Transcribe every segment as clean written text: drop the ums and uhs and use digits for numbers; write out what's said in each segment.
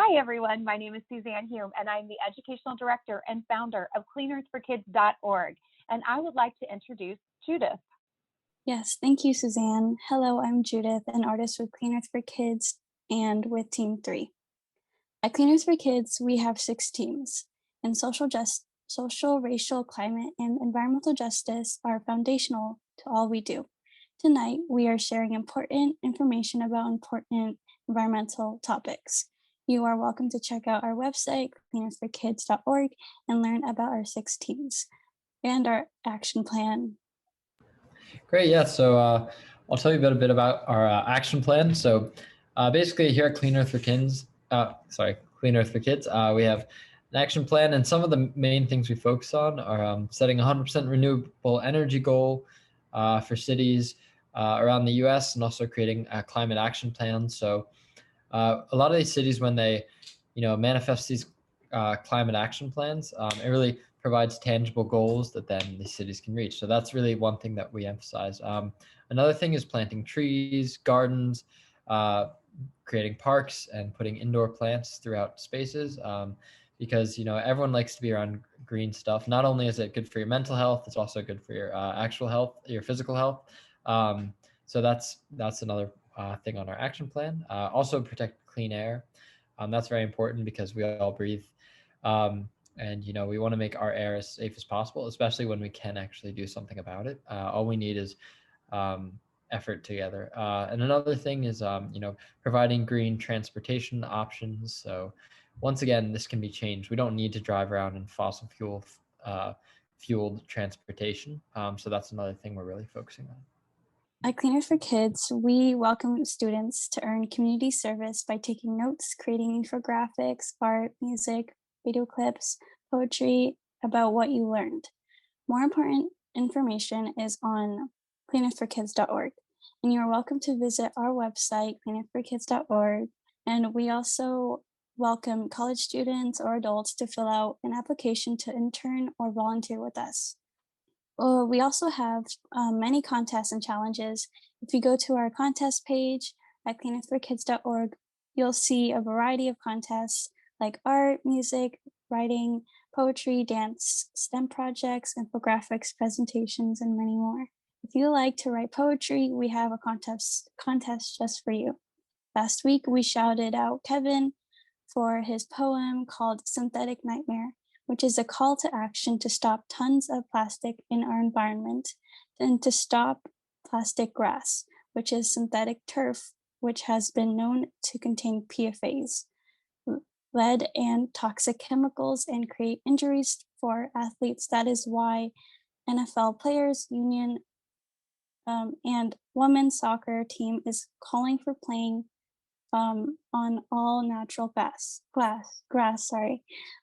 Hi, everyone. My name is Suzanne Hume, and I'm the Educational Director and founder of cleanearthforkids.org. And I would like to introduce Judith. Yes, thank you, Suzanne. Hello, I'm Judith, an artist with Clean Earth for Kids and with Team 3. At Clean Earth for Kids, we have 6 teams, and social, racial, climate, and environmental justice are foundational to all we do. Tonight, we are sharing important information about important environmental topics. You are welcome to check out our website, cleanearthforkids.org, and learn about our 6 teams and our action plan. Great, yeah. So I'll tell you a bit about our action plan. So basically, here at Clean Earth for Kids, Clean Earth for Kids, we have an action plan, and some of the main things we focus on are setting a 100% renewable energy goal for cities around the U.S. and also creating a climate action plan. So a lot of these cities, when they, manifest these climate action plans, it really provides tangible goals that then the cities can reach. So that's really one thing that we emphasize. Another thing is planting trees, gardens, creating parks, and putting indoor plants throughout spaces. Because everyone likes to be around green stuff. Not only is it good for your mental health, it's also good for your actual health, your physical health. So that's another thing on our action plan. Also protect clean air. That's very important because we all breathe. And we want to make our air as safe as possible, especially when we can actually do something about it. All we need is effort together. And another thing is providing green transportation options. So once again, this can be changed. We don't need to drive around in fossil fueled transportation. So that's another thing we're really focusing on. At Clean Earth for Kids, we welcome students to earn community service by taking notes, creating infographics, art, music, video clips, poetry about what you learned. More important information is on cleanearthforkids.org, and you are welcome to visit our website, cleanearthforkids.org, and we also welcome college students or adults to fill out an application to intern or volunteer with us. We also have many contests and challenges. If you go to our contest page at cleanearthforkids.org, you'll see a variety of contests like art, music, writing, poetry, dance, STEM projects, infographics, presentations, and many more. If you like to write poetry, we have a contest just for you. Last week, we shouted out Kevin for his poem called Synthetic Nightmare, which is a call to action to stop tons of plastic in our environment, and to stop plastic grass, which is synthetic turf, which has been known to contain PFAS, lead, and toxic chemicals and create injuries for athletes. That is why NFL Players Union and women's soccer team is calling for playing on all natural grass,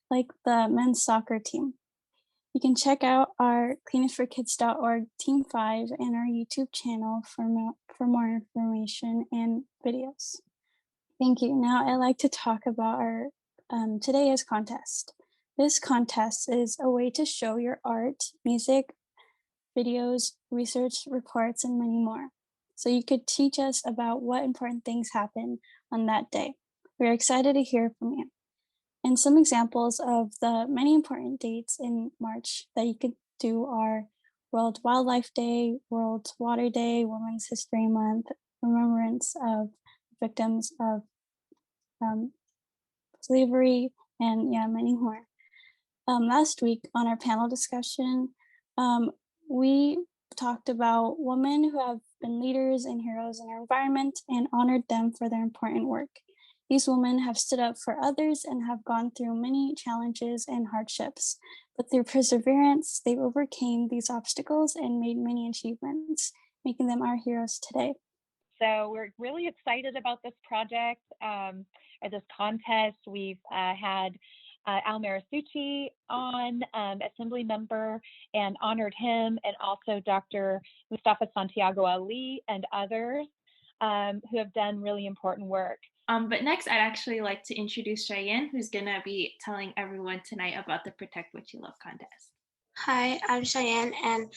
like the men's soccer team. You can check out our cleanearthforkids.org Team 5 and our YouTube channel for more information and videos. Thank you. Now I'd like to talk about our today's contest. This contest is a way to show your art, music, videos, research reports, and many more. So you could teach us about what important things happen on that day. We're excited to hear from you. And some examples of the many important dates in March that you could do are World Wildlife Day, World Water Day, Women's History Month, remembrance of victims of slavery, and many more. Last week on our panel discussion, we talked about women who have been leaders and heroes in our environment and honored them for their important work. These women have stood up for others and have gone through many challenges and hardships, but through perseverance, they've overcame these obstacles and made many achievements, making them our heroes today. So we're really excited about this project, or this contest. We've had Al Marisucci on, Assembly member, and honored him, and also Dr. Mustafa Santiago Ali and others who have done really important work. But next, I'd actually like to introduce Cheyenne, who's going to be telling everyone tonight about the Protect What You Love contest. Hi, I'm Cheyenne, and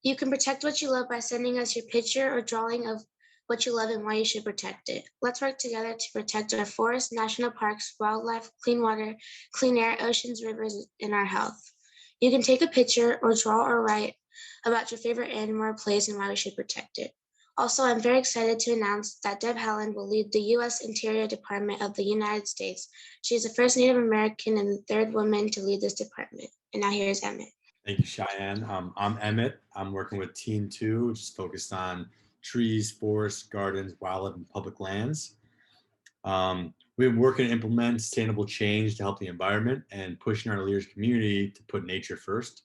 you can protect what you love by sending us your picture or drawing of what you love, and why you should protect it. Let's work together to protect our forests, national parks, wildlife, clean water, clean air, oceans, rivers, and our health. You can take a picture or draw or write about your favorite animal or place and why we should protect it. Also, I'm very excited to announce that Deb Haaland will lead the U.S. Interior Department of the United States. She is the first Native American and the third woman to lead this department. And now here's Emmett. Thank you, Cheyenne. I'm Emmett. I'm working with Team 2, which is focused on trees, forests, gardens, wildlife, and public lands. We've been working to implement sustainable change to help the environment and pushing our leaders community to put nature first.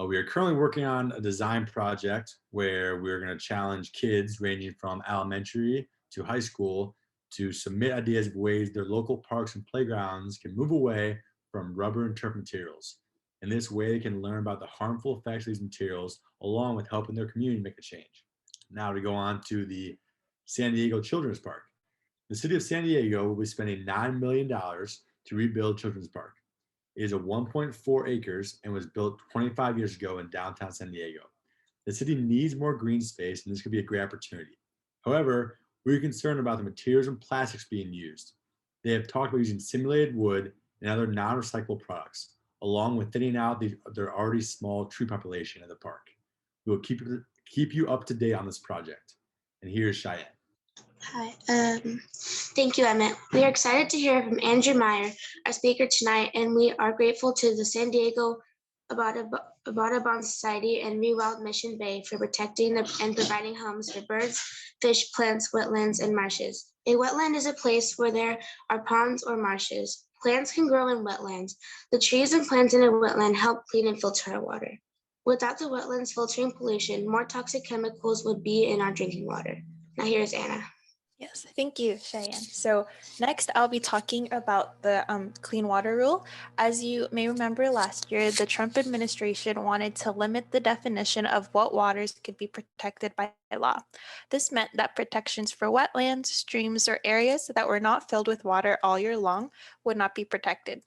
We are currently working on a design project where we're going to challenge kids ranging from elementary to high school to submit ideas of ways their local parks and playgrounds can move away from rubber and turf materials. In this way, they can learn about the harmful effects of these materials along with helping their community make a change. Now to go on to the San Diego Children's Park. The city of San Diego will be spending $9 million to rebuild Children's Park. It is a 1.4 acres and was built 25 years ago in downtown San Diego. The city needs more green space, and this could be a great opportunity. However, we're concerned about the materials and plastics being used. They have talked about using simulated wood and other non-recyclable products, along with thinning out their already small tree population in the park. We will keep you up to date on this project. And here's Cheyenne. Hi. Thank you, Emmett. We are excited to hear from Andrew Meyer, our speaker tonight, and we are grateful to the San Diego Audubon Society and ReWild Mission Bay for protecting and providing homes for birds, fish, plants, wetlands, and marshes. A wetland is a place where there are ponds or marshes. Plants can grow in wetlands. The trees and plants in a wetland help clean and filter our water. Without the wetlands filtering pollution, more toxic chemicals would be in our drinking water. Now here's Anna. Yes, thank you, Cheyenne. So next I'll be talking about the Clean Water Rule. As you may remember last year, the Trump administration wanted to limit the definition of what waters could be protected by law. This meant that protections for wetlands, streams, or areas that were not filled with water all year long would not be protected.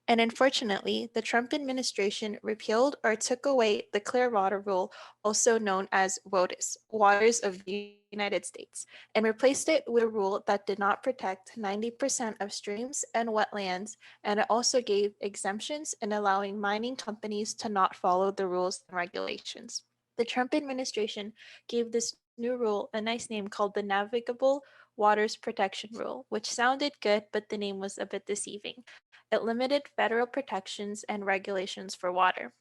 And unfortunately, the Trump administration repealed or took away the Clear Water Rule, also known as WOTUS, Waters of the United States, and replaced it with a rule that did not protect 90% of streams and wetlands, and it also gave exemptions in allowing mining companies to not follow the rules and regulations. The Trump administration gave this new rule a nice name called the Navigable Waters Protection Rule, which sounded good, but the name was a bit deceiving. It limited federal protections and regulations for water.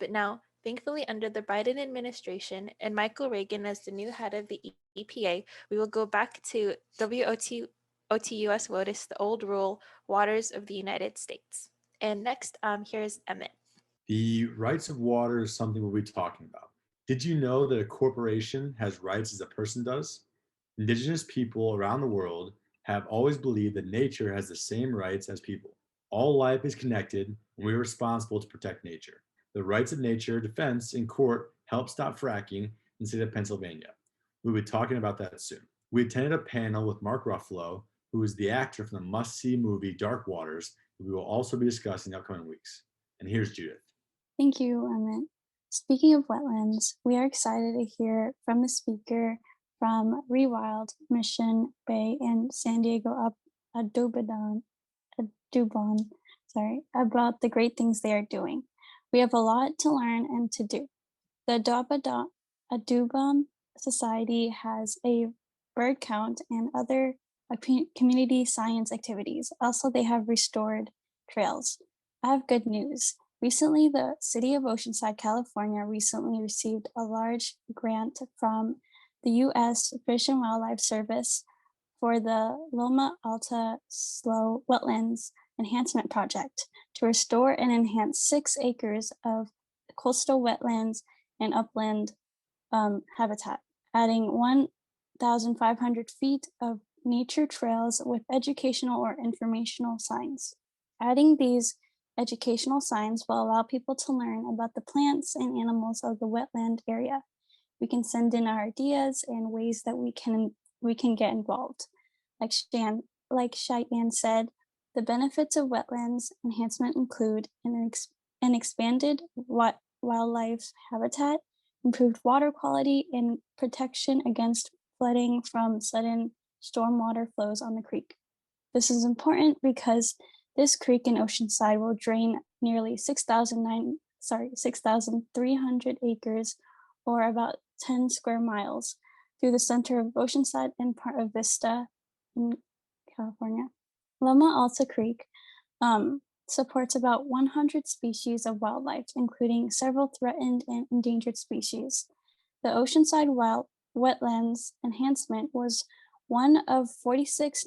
But now, thankfully, under the Biden administration and Michael Reagan as the new head of the EPA, we will go back to WOTUS WOTUS, the old rule, Waters of the United States. And next, here's Emmett. The rights of water is something we'll be talking about. Did you know that a corporation has rights as a person does? Indigenous people around the world have always believed that nature has the same rights as people. All life is connected, and we are responsible to protect nature. The rights of nature defense in court helped stop fracking in the state of Pennsylvania. We'll be talking about that soon. We attended a panel with Mark Ruffalo, who is the actor from the must-see movie Dark Waters, that we will also be discussing in the upcoming weeks. And here's Judith. Thank you, Emmett. Speaking of wetlands, we are excited to hear from the speaker from ReWild, Mission Bay, and San Diego Audubon, about the great things they are doing. We have a lot to learn and to do. The Audubon Society has a bird count and other community science activities. Also, they have restored trails. I have good news. Recently, the city of Oceanside, California, recently received a large grant from the U.S. Fish and Wildlife Service for the Loma Alta Slough Wetlands Enhancement Project to restore and enhance 6 acres of coastal wetlands and upland habitat, adding 1,500 feet of nature trails with educational or informational signs. Adding these educational signs will allow people to learn about the plants and animals of the wetland area. We can send in our ideas and ways that we can get involved. Like Cheyenne said, the benefits of wetlands enhancement include an expanded wildlife habitat, improved water quality, and protection against flooding from sudden stormwater flows on the creek. This is important because this creek in Oceanside will drain nearly 6,300 acres, or about 10 square miles, through the center of Oceanside and part of Vista in California. Loma Alta Creek supports about 100 species of wildlife, including several threatened and endangered species. The Oceanside Wetlands Enhancement was one of 46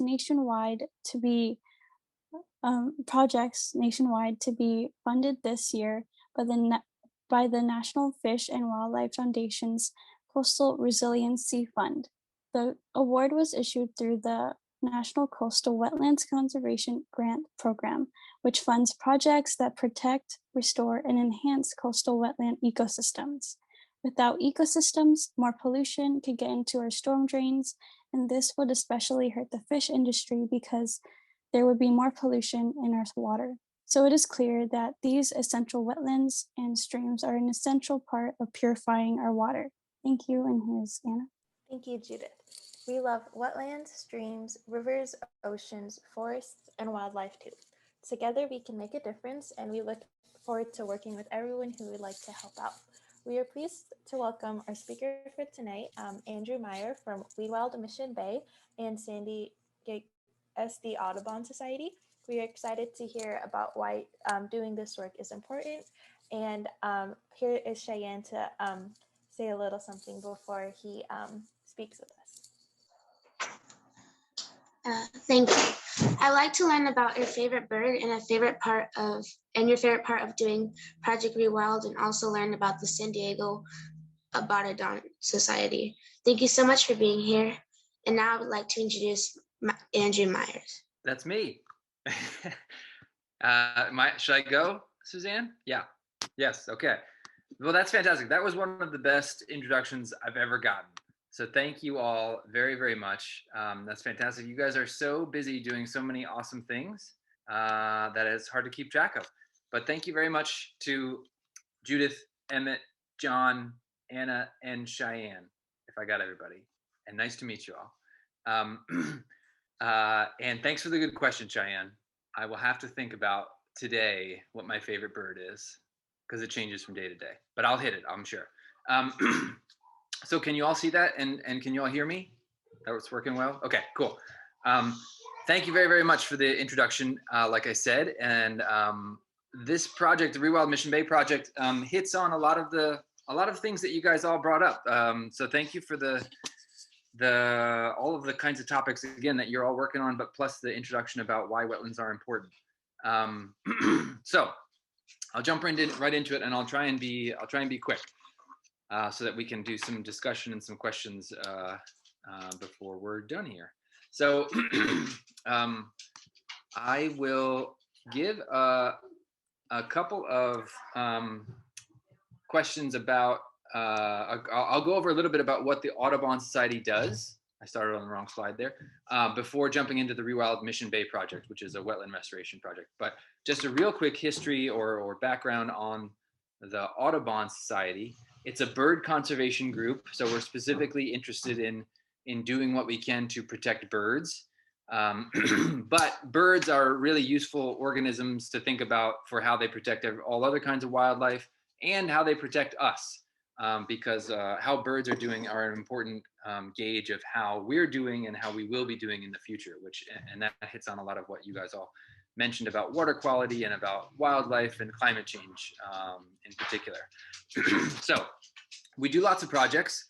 projects nationwide to be funded this year by the National Fish and Wildlife Foundation's Coastal Resiliency Fund. The award was issued through the National Coastal Wetlands Conservation Grant Program, which funds projects that protect, restore, and enhance coastal wetland ecosystems. Without ecosystems, more pollution could get into our storm drains, and this would especially hurt the fish industry because there would be more pollution in our water. So it is clear that these essential wetlands and streams are an essential part of purifying our water. Thank you, and here's Anna. Thank you, Judith. We love wetlands, streams, rivers, oceans, forests, and wildlife too. Together we can make a difference, and we look forward to working with everyone who would like to help out. We are pleased to welcome our speaker for tonight, Andrew Meyer from ReWild Mission Bay and Sandy SD Audubon Society. We are excited to hear about why doing this work is important. And here is Cheyenne to say a little something before he speaks with us. Thank you. I'd like to learn about your favorite bird and your favorite part of doing Project ReWild, and also learn about the San Diego Audubon Society. Thank you so much for being here. And now I would like to introduce Andrew Myers. That's me. Should I go, Suzanne? Yeah. Yes. Okay. Well, that's fantastic. That was one of the best introductions I've ever gotten. So thank you all very, very much. That's fantastic. You guys are so busy doing so many awesome things that it's hard to keep track of. But thank you very much to Judith, Emmett, John, Anna, and Cheyenne, if I got everybody. And nice to meet you all. And thanks for the good question, Cheyenne. I will have to think about today what my favorite bird is, because it changes from day to day. But I'll hit it, I'm sure. So can you all see that? And can you all hear me? That was working well? Okay, cool. Thank you very, very much for the introduction, like I said. And this project, the ReWild Mission Bay project, hits on a lot of things that you guys all brought up. So thank you for all of the kinds of topics, again, that you're all working on, but plus the introduction about why wetlands are important. So I'll jump right into it, and I'll try and be quick, so that we can do some discussion and some questions before we're done here. So I will give a couple of questions about, I'll go over a little bit about what the Audubon Society does. I started on the wrong slide there, before jumping into the ReWild Mission Bay project, which is a wetland restoration project. But just a real quick history or background on the Audubon Society. It's a bird conservation group, so we're specifically interested in doing what we can to protect birds. But birds are really useful organisms to think about for how they protect all other kinds of wildlife and how they protect us, because how birds are doing are an important gauge of how we're doing and how we will be doing in the future, and that hits on a lot of what you guys all mentioned about water quality and about wildlife and climate change in particular. So we do lots of projects.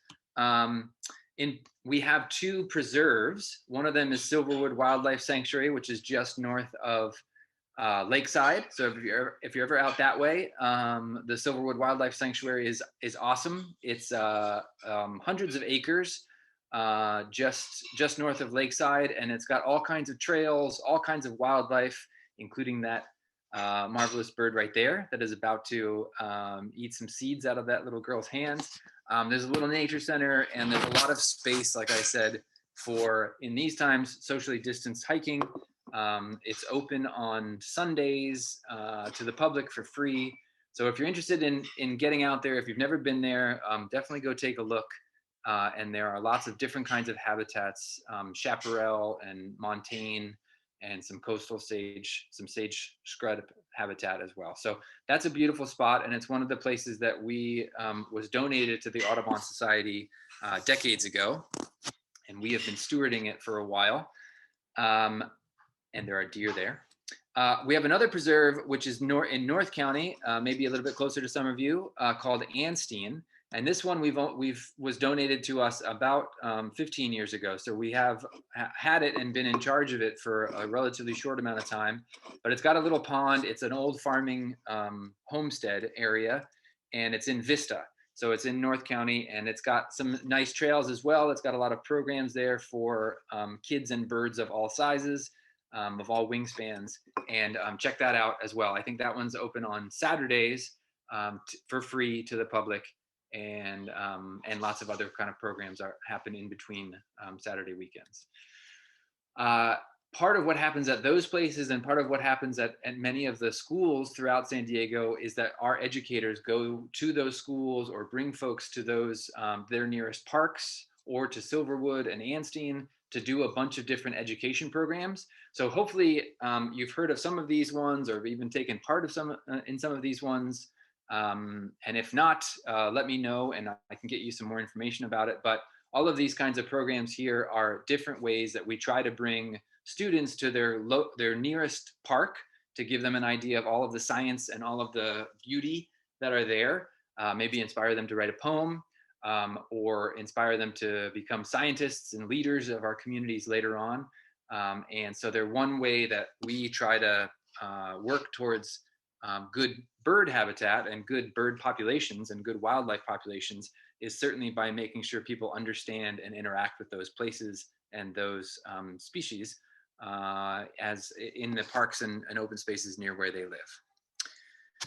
We have 2 preserves. One of them is Silverwood Wildlife Sanctuary, which is just north of Lakeside. So if you're ever out that way, the Silverwood Wildlife Sanctuary is awesome. It's hundreds of acres, just north of Lakeside, and it's got all kinds of trails, all kinds of wildlife, including that marvelous bird right there that is about to eat some seeds out of that little girl's hands. There's a little nature center, and there's a lot of space, like I said, for, in these times, socially distanced hiking. It's open on Sundays to the public for free. So if you're interested in getting out there, if you've never been there, definitely go take a look. And there are lots of different kinds of habitats, chaparral and montane, and some coastal sage, some sage scrub habitat as well. So that's a beautiful spot, and it's one of the places that we was donated to the Audubon Society decades ago, and we have been stewarding it for a while. And there are deer there. We have another preserve, which is in North County, maybe a little bit closer to some of you, called Anstein. And this one was donated to us about 15 years ago. So we have had it and been in charge of it for a relatively short amount of time. But it's got a little pond. It's an old farming homestead area, and it's in Vista. So it's in North County, and it's got some nice trails as well. It's got a lot of programs there for kids and birds of all sizes, of all wingspans, and check that out as well. I think that one's open on Saturdays for free to the public, and lots of other kind of programs happen in between Saturday weekends. Part of what happens at those places and part of what happens at many of the schools throughout San Diego is that our educators go to those schools or bring folks to those their nearest parks or to Silverwood and Anstein to do a bunch of different education programs. So hopefully you've heard of some of these ones or even taken part of some in some of these ones. And if not, let me know and I can get you some more information about it. But all of these kinds of programs here are different ways that we try to bring students to their nearest park to give them an idea of all of the science and all of the beauty that are there, maybe inspire them to write a poem, or inspire them to become scientists and leaders of our communities later on. And so they're one way that we try to work towards good bird habitat and good bird populations and good wildlife populations is certainly by making sure people understand and interact with those places and those species as in the parks and open spaces near where they live.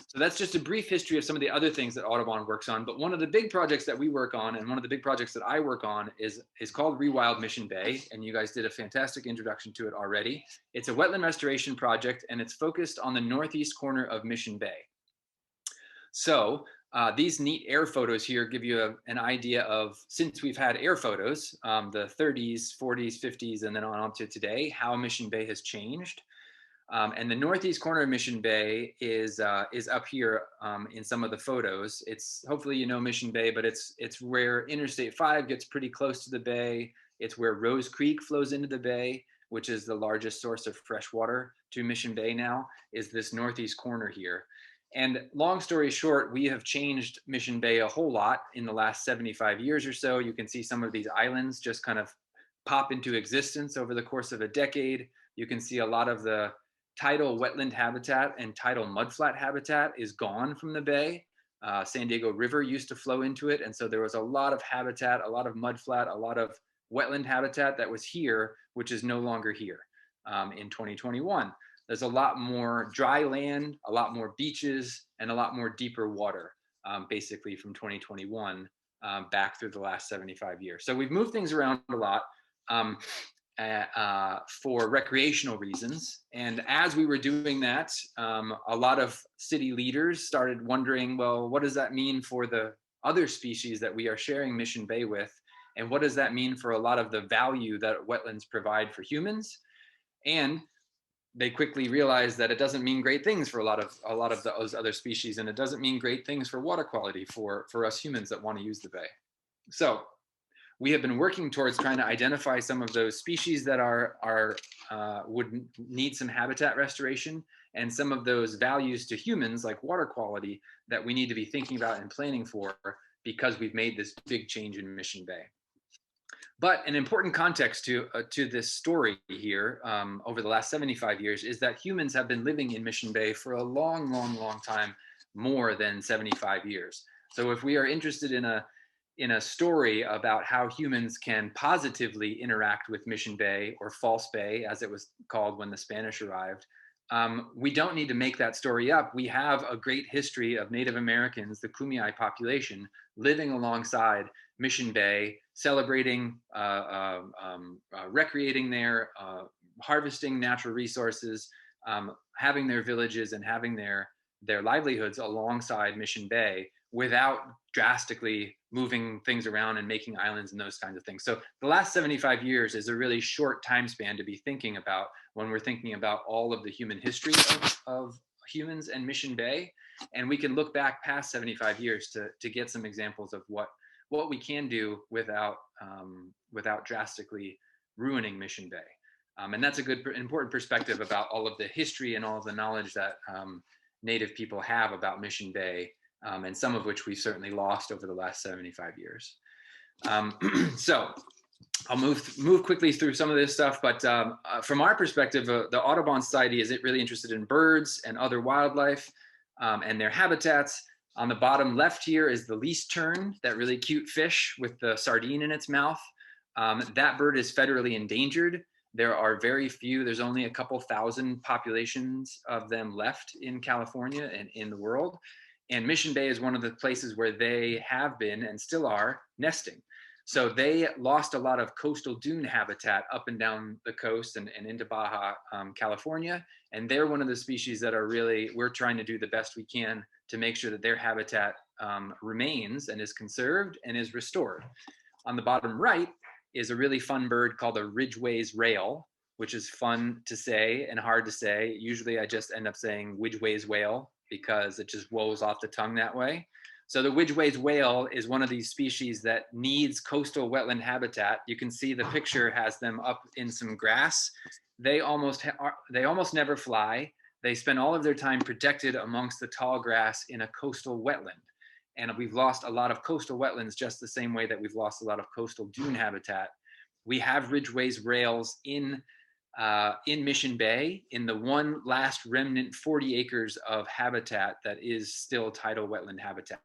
So that's just a brief history of some of the other things that Audubon works on. But one of the big projects that we work on, and one of the big projects that I work on, is called ReWild Mission Bay. And you guys did a fantastic introduction to it already. It's a wetland restoration project, and it's focused on the northeast corner of Mission Bay. So these neat air photos here give you an idea of, since we've had air photos, the 30s, 40s, 50s, and then on to today, how Mission Bay has changed. And the northeast corner of Mission Bay is up here in some of the photos. It's, hopefully you know Mission Bay, but it's where Interstate 5 gets pretty close to the bay. It's where Rose Creek flows into the bay, which is the largest source of fresh water to Mission Bay now, is this northeast corner here. And long story short, we have changed Mission Bay a whole lot in the last 75 years or so. You can see some of these islands just kind of pop into existence over the course of a decade. You can see a lot of the tidal wetland habitat and tidal mudflat habitat is gone from the bay. San Diego River used to flow into it. And so there was a lot of habitat, a lot of mudflat, a lot of wetland habitat that was here, which is no longer here in 2021. There's a lot more dry land, a lot more beaches, and a lot more deeper water, basically from 2021 back through the last 75 years. So we've moved things around a lot for recreational reasons. And as we were doing that, a lot of city leaders started wondering, well, what does that mean for the other species that we are sharing Mission Bay with? And what does that mean for a lot of the value that wetlands provide for humans? And they quickly realized that it doesn't mean great things for a lot of those other species, and it doesn't mean great things for water quality for us humans that want to use the bay. So we have been working towards trying to identify some of those species that would need some habitat restoration, and some of those values to humans, like water quality, that we need to be thinking about and planning for because we've made this big change in Mission Bay. But an important context to this story here over the last 75 years is that humans have been living in Mission Bay for a long, long, long time, more than 75 years. So if we are interested in a story about how humans can positively interact with Mission Bay, or False Bay, as it was called when the Spanish arrived, we don't need to make that story up. We have a great history of Native Americans, the Kumeyaay population, living alongside Mission Bay, celebrating, recreating there, harvesting natural resources, having their villages and having their livelihoods alongside Mission Bay, without drastically moving things around and making islands and those kinds of things. So the last 75 years is a really short time span to be thinking about when we're thinking about all of the human history of humans and Mission Bay. And we can look back past 75 years to get some examples of what we can do without drastically ruining Mission Bay. And that's a good, important perspective about all of the history and all of the knowledge that Native people have about Mission Bay, and some of which we've certainly lost over the last 75 years. So I'll move quickly through some of this stuff, but from our perspective, the Audubon Society is really interested in birds and other wildlife and their habitats. On the bottom left here is the least tern, that really cute fish with the sardine in its mouth. That bird is federally endangered. There are very few, there's only a couple thousand populations of them left in California and in the world. And Mission Bay is one of the places where they have been and still are nesting. So they lost a lot of coastal dune habitat up and down the coast and into Baja, California. And they're one of the species that are really, we're trying to do the best we can to make sure that their habitat remains and is conserved and is restored. On the bottom right is a really fun bird called a Ridgway's rail, which is fun to say and hard to say. Usually I just end up saying Ridgway's whale because it just rolls off the tongue that way. So the Ridgway's whale is one of these species that needs coastal wetland habitat. You can see the picture has them up in some grass. They almost never fly. They spend all of their time protected amongst the tall grass in a coastal wetland. And we've lost a lot of coastal wetlands just the same way that we've lost a lot of coastal dune habitat. We have Ridgway's rails in Mission Bay, in the one last remnant 40 acres of habitat that is still tidal wetland habitat.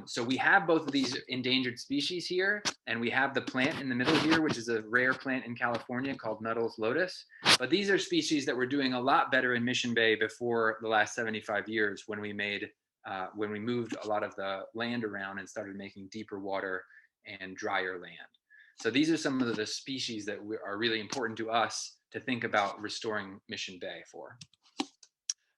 So we have both of these endangered species here, and we have the plant in the middle here, which is a rare plant in California called Nuttall's lotus. But these are species that were doing a lot better in Mission Bay before the last 75 years when we moved a lot of the land around and started making deeper water and drier land. So these are some of the species that are really important to us to think about restoring Mission Bay for.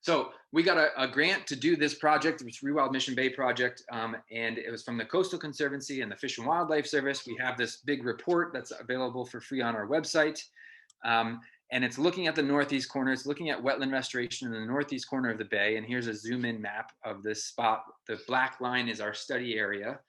So we got a grant to do this project, this ReWild Mission Bay project, and it was from the Coastal Conservancy and the Fish and Wildlife Service. We have this big report that's available for free on our website. And it's looking at the northeast corner. It's looking at wetland restoration in the northeast corner of the bay. And here's a zoom in map of this spot. The black line is our study area.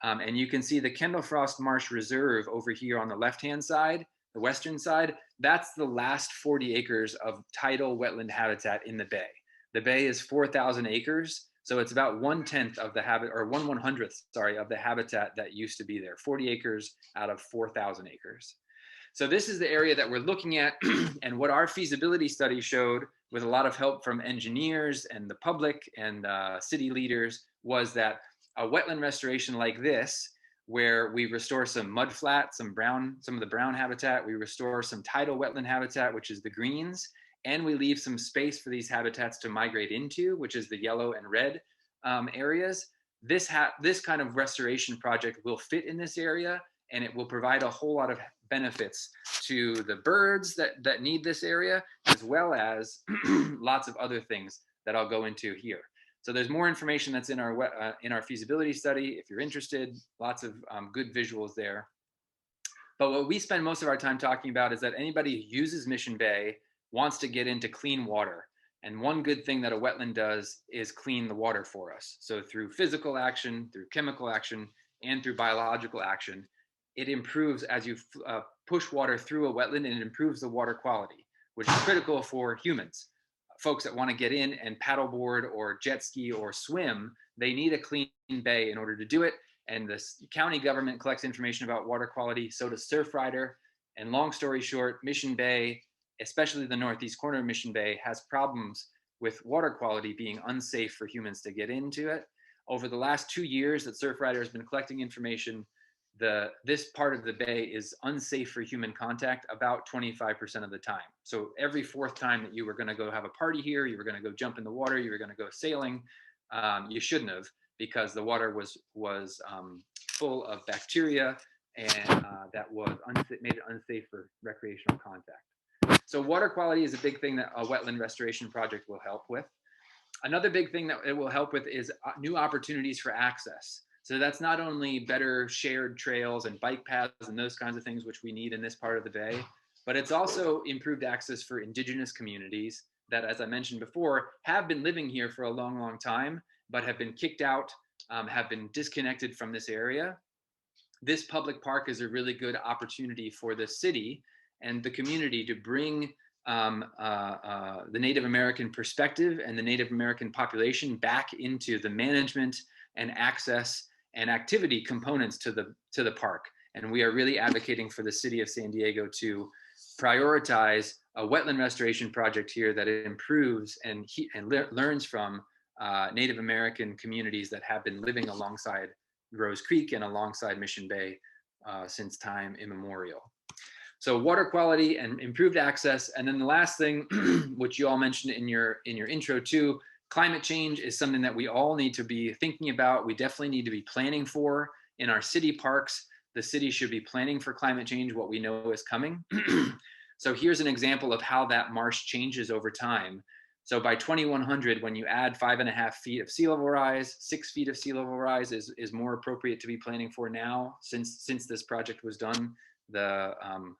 And you can see the Kendall Frost Marsh Reserve over here on the left-hand side, the western side. That's the last 40 acres of tidal wetland habitat in the bay. The bay is 4,000 acres. So it's about 1/10 of the or 1/100th, sorry, of the habitat that used to be there, 40 acres out of 4,000 acres. So this is the area that we're looking at, and what our feasibility study showed, with a lot of help from engineers and the public and city leaders, was that a wetland restoration like this, where we restore some mudflat, some of the brown habitat, we restore some tidal wetland habitat, which is the greens, and we leave some space for these habitats to migrate into, which is the yellow and red areas. This kind of restoration project will fit in this area, and it will provide a whole lot of benefits to the birds that need this area, as well as lots of other things that I'll go into here. So there's more information that's in our feasibility study. If you're interested, lots of good visuals there. But what we spend most of our time talking about is that anybody who uses Mission Bay wants to get into clean water. And one good thing that a wetland does is clean the water for us. So through physical action, through chemical action, and through biological action, it improves as you push water through a wetland, and it improves the water quality, which is critical for humans. Folks that want to get in and paddleboard or jet ski or swim, they need a clean bay in order to do it. And the county government collects information about water quality, so does Surfrider. And long story short, Mission Bay, especially the northeast corner of Mission Bay, has problems with water quality being unsafe for humans to get into it. Over the last 2 years that Surfrider has been collecting information, this part of the bay is unsafe for human contact about 25% of the time. So every fourth time that you were going to go have a party here, you were going to go jump in the water, you were going to go sailing, you shouldn't have, because the water was full of bacteria, and that made it unsafe for recreational contact. So water quality is a big thing that a wetland restoration project will help with. Another big thing that it will help with is new opportunities for access. So that's not only better shared trails and bike paths and those kinds of things which we need in this part of the bay, but it's also improved access for indigenous communities that, as I mentioned before, have been living here for a long, long time, but have been kicked out, have been disconnected from this area. This public park is a really good opportunity for the city and the community to bring the Native American perspective and the Native American population back into the management and access and activity components to the park. And we are really advocating for the city of San Diego to prioritize a wetland restoration project here that improves and learns from Native American communities that have been living alongside Rose Creek and alongside Mission Bay since time immemorial. So water quality and improved access. And then the last thing, which you all mentioned in your intro too, climate change is something that we all need to be thinking about. We definitely need to be planning for in our city parks. The city should be planning for climate change, what we know is coming. So here's an example of how that marsh changes over time. So by 2100, when you add 5.5 feet of sea level rise, 6 feet of sea level rise is more appropriate to be planning for now. Since this project was done, the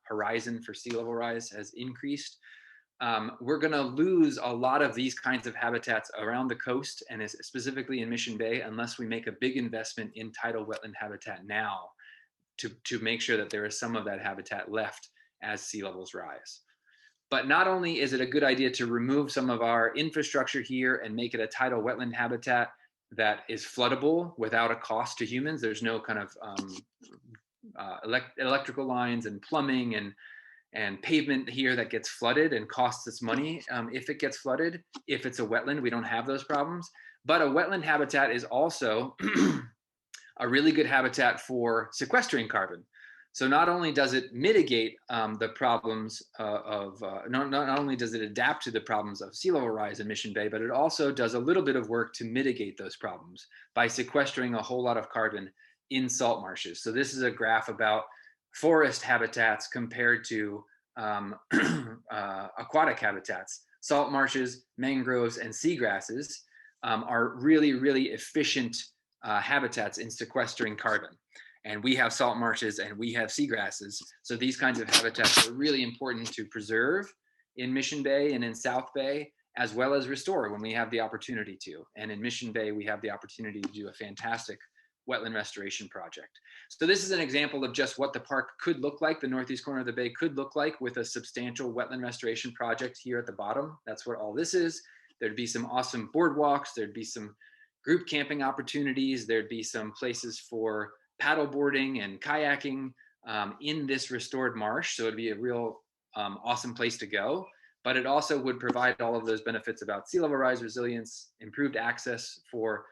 horizon for sea level rise has increased. We're going to lose a lot of these kinds of habitats around the coast and specifically in Mission Bay unless we make a big investment in tidal wetland habitat now to make sure that there is some of that habitat left as sea levels rise. But not only is it a good idea to remove some of our infrastructure here and make it a tidal wetland habitat that is floodable without a cost to humans. There's no kind of electrical lines and plumbing and pavement here that gets flooded and costs us money if it gets flooded. If it's a wetland, we don't have those problems. But a wetland habitat is also a really good habitat for sequestering carbon. So not only does it mitigate the problems not only does it adapt to the problems of sea level rise in Mission Bay, but it also does a little bit of work to mitigate those problems by sequestering a whole lot of carbon in salt marshes. So this is a graph about forest habitats compared to aquatic habitats. Salt marshes, mangroves, and seagrasses are really, really efficient habitats in sequestering carbon. And we have salt marshes and we have seagrasses. So these kinds of habitats are really important to preserve in Mission Bay and in South Bay, as well as restore when we have the opportunity to. And in Mission Bay, we have the opportunity to do a fantastic wetland restoration project. So this is an example of just what the park could look like, the northeast corner of the bay could look like with a substantial wetland restoration project here at the bottom. That's what all this is. There'd be some awesome boardwalks. There'd be some group camping opportunities. There'd be some places for paddle boarding and kayaking in this restored marsh. So it'd be a real awesome place to go. But it also would provide all of those benefits about sea level rise resilience, improved access for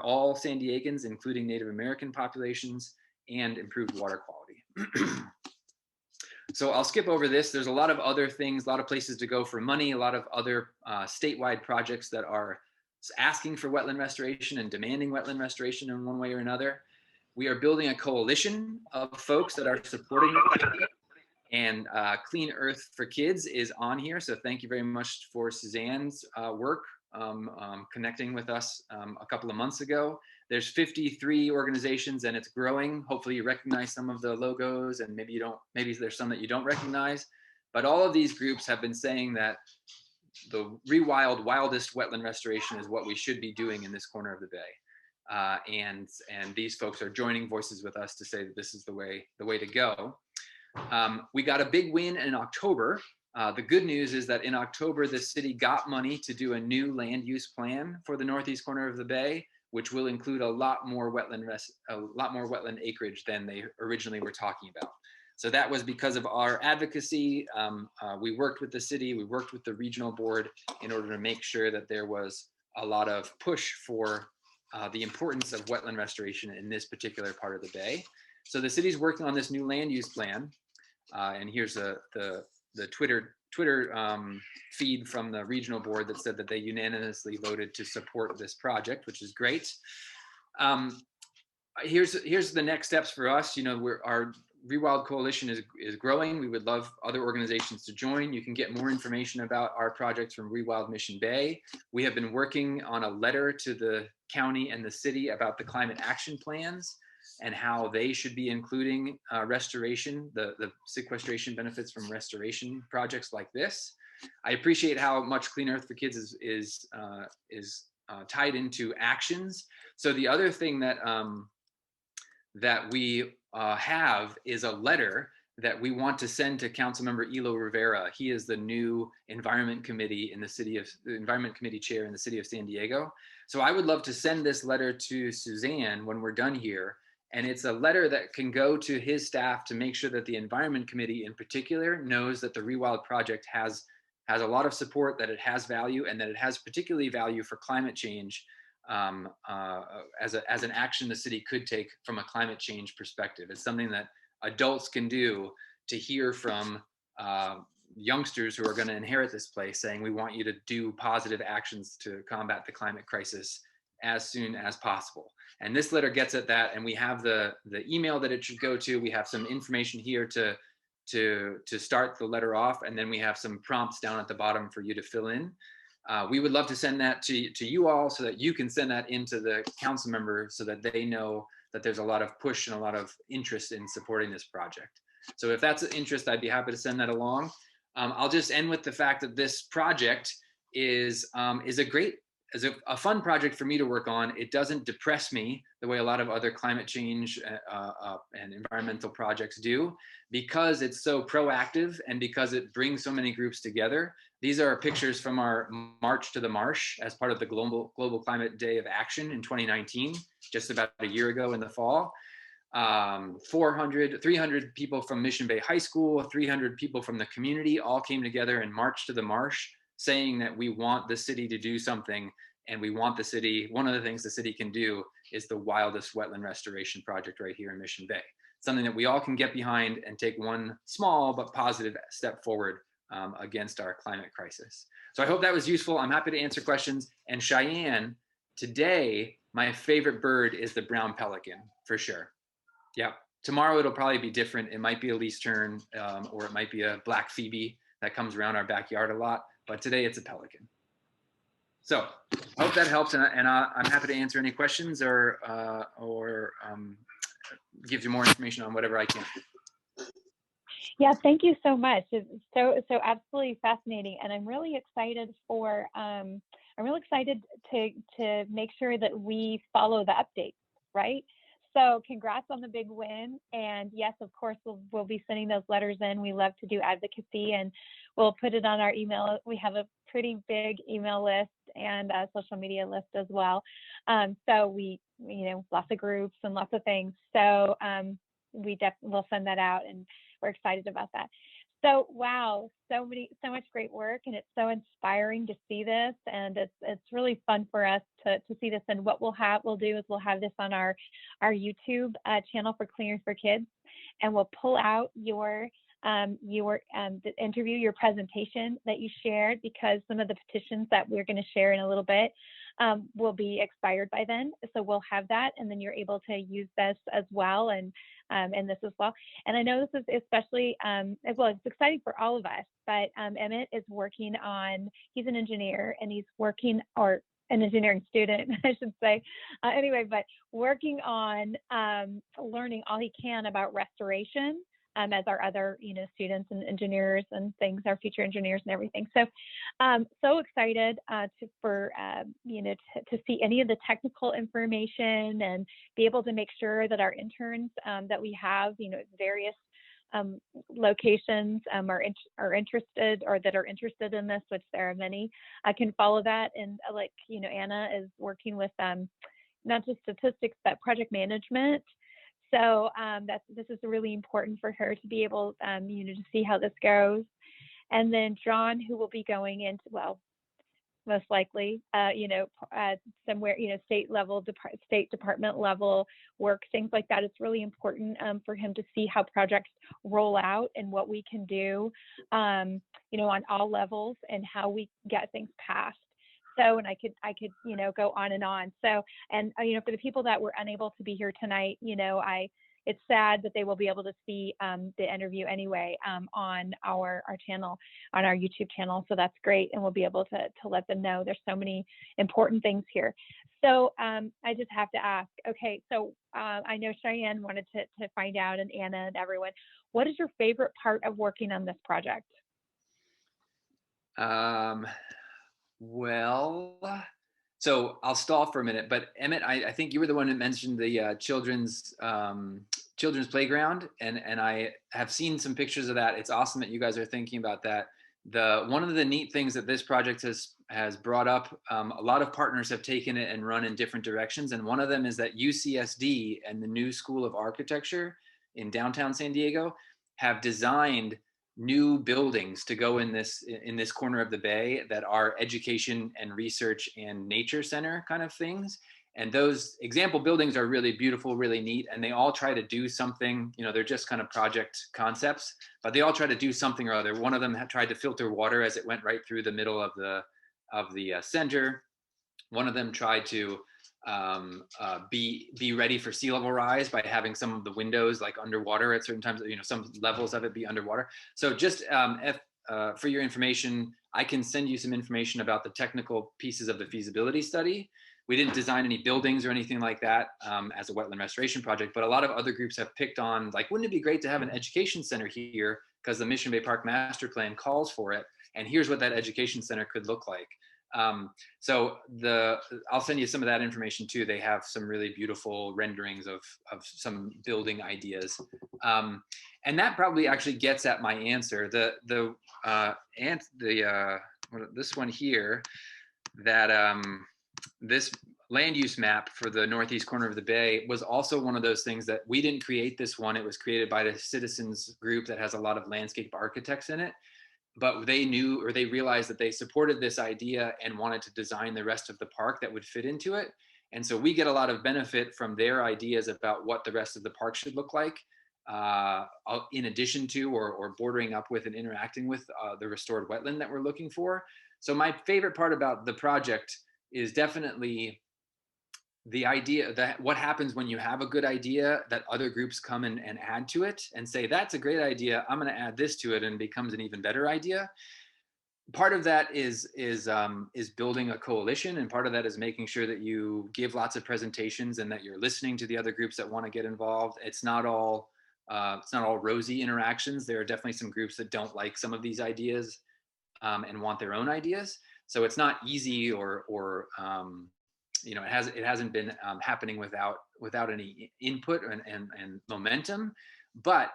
all San Diegans, including Native American populations, and improved water quality. So I'll skip over this. There's a lot of other things, a lot of places to go for money, a lot of other statewide projects that are asking for wetland restoration and demanding wetland restoration in one way or another. We are building a coalition of folks that are supporting it. And Clean Earth for Kids is on here. So thank you very much for Suzanne's work connecting with us a couple of months ago. There's 53 organizations and it's growing. Hopefully you recognize some of the logos and maybe you don't, maybe there's some that you don't recognize. But all of these groups have been saying that the ReWild wildest wetland restoration is what we should be doing in this corner of the bay. And these folks are joining voices with us to say that this is the way to go. We got a big win in October. The good news is that in October, the city got money to do a new land use plan for the northeast corner of the bay, which will include a lot more wetland acreage than they originally were talking about. So that was because of our advocacy. We worked with the city, we worked with the regional board in order to make sure that there was a lot of push for the importance of wetland restoration in this particular part of the bay. So the city's working on this new land use plan. And here's the Twitter feed from the regional board that said that they unanimously voted to support this project, which is great. Here's the next steps for us. You know, ReWild Coalition is growing. We would love other organizations to join. You can get more information about our projects from ReWild Mission Bay. We have been working on a letter to the county and the city about the climate action plans and how they should be including restoration, the sequestration benefits from restoration projects like this. I appreciate how much Clean Earth for Kids is tied into actions. So the other thing that that we have is a letter that we want to send to Councilmember Elo Rivera. He is the new Environment Committee in the Environment Committee Chair in the city of San Diego. So I would love to send this letter to Suzanne when we're done here. And it's a letter that can go to his staff to make sure that the Environment Committee in particular knows that the ReWild project has a lot of support, that it has value, and that it has particularly value for climate change as an action the city could take from a climate change perspective. It's something that adults can do to hear from youngsters who are going to inherit this place saying, we want you to do positive actions to combat the climate crisis as soon as possible. And this letter gets at that, and we have the email that it should go to. We have some information here to start the letter off, and then we have some prompts down at the bottom for you to fill in. We would love to send that to you all so that you can send that into the council members so that they know that there's a lot of push and a lot of interest in supporting this project. So if that's an interest, I'd be happy to send that along. I'll just end with the fact that this project is a fun project for me to work on. It doesn't depress me the way a lot of other climate change and environmental projects do, because it's so proactive and because it brings so many groups together. These are pictures from our March to the Marsh as part of the Global Climate Day of Action in 2019, just about a year ago in the fall. 300 people from Mission Bay High School, 300 people from the community all came together and marched to the marsh, saying that we want the city to do something, and we want the city, one of the things the city can do is the wildest wetland restoration project right here in Mission Bay. Something that we all can get behind and take one small but positive step forward against our climate crisis. So I hope that was useful. I'm happy to answer questions. And Cheyenne, today, my favorite bird is the brown pelican, for sure. Yeah, tomorrow it'll probably be different. It might be a least tern, or it might be a black phoebe that comes around our backyard a lot. But today it's a pelican. So I hope that helps, and I'm happy to answer any questions or give you more information on whatever I can. Yeah, thank you so much. It's so absolutely fascinating, and I'm really excited for I'm really excited to make sure that we follow the updates, right? So congrats on the big win. And yes, of course, we'll be sending those letters in. We love to do advocacy, and we'll put it on our email. We have a pretty big email list and a social media list as well. So we, lots of groups and lots of things. So we definitely will send that out, and we're excited about that. So wow, so much great work, and it's so inspiring to see this, and it's really fun for us to see this. And what we'll do is we'll have this on our YouTube channel for Clean Earth for Kids, and we'll pull out your the interview, your presentation that you shared, because some of the petitions that we're going to share in a little bit will be expired by then. So we'll have that, and then you're able to use this as well, and this as well. And I know this is especially, it's exciting for all of us, but Emmett is working on, he's an engineer, and he's working, or an engineering student, I should say, but working on learning all he can about restoration, as our other, students and engineers and things, our future engineers and everything. So, so excited to see any of the technical information and be able to make sure that our interns that we have, at various locations are interested, or that are interested in this, which there are many, can follow that. And Anna is working with not just statistics, but project management. So this is really important for her to be able, to see how this goes. And then John, who will be going into, most likely, somewhere, state department level work, things like that. It's really important for him to see how projects roll out and what we can do, on all levels, and how we get things passed. So, and I could, go on and on. So, and, for the people that were unable to be here tonight, I it's sad that they will be able to see the interview anyway on our channel, on our YouTube channel. So that's great. And we'll be able to let them know there's so many important things here. So I just have to ask, okay, so I know Cheyenne wanted to find out, and Anna and everyone, what is your favorite part of working on this project? Well, so I'll stall for a minute, but Emmett, I think you were the one that mentioned the children's playground, and I have seen some pictures of that. It's awesome that you guys are thinking about that. One of the neat things that this project has brought up, a lot of partners have taken it and run in different directions, and one of them is that UCSD and the New School of Architecture in downtown San Diego have designed new buildings to go in this corner of the bay that are education and research and nature center kind of things. And those example buildings are really beautiful, really neat, and they all try to do something. They're just kind of project concepts, but they all try to do something or other. One of them had tried to filter water as it went right through the middle of the center. One of them tried to be ready for sea level rise by having some of the windows like underwater at certain times, some levels of it be underwater. So just for your information, I can send you some information about the technical pieces of the feasibility study. We didn't design any buildings or anything like that as a wetland restoration project, but a lot of other groups have picked on, like, wouldn't it be great to have an education center here, because the Mission Bay Park Master Plan calls for it, and here's what that education center could look like. So I'll send you some of that information too. They have some really beautiful renderings of some building ideas. And that probably actually gets at my answer. This one here, that this land use map for the northeast corner of the bay was also one of those things that we didn't create this one. It was created by the citizens group that has a lot of landscape architects in it. But they knew, or they realized that they supported this idea and wanted to design the rest of the park that would fit into it. And so we get a lot of benefit from their ideas about what the rest of the park should look like, in addition to or bordering up with and interacting with the restored wetland that we're looking for. So my favorite part about the project is definitely the idea that what happens when you have a good idea that other groups come and add to it and say, that's a great idea, I'm going to add this to it, and it becomes an even better idea. Part of that is building a coalition, and part of that is making sure that you give lots of presentations and that you're listening to the other groups that want to get involved. It's not all rosy interactions. There are definitely some groups that don't like some of these ideas and want their own ideas. So it's not easy or it hasn't been happening without any input and momentum. But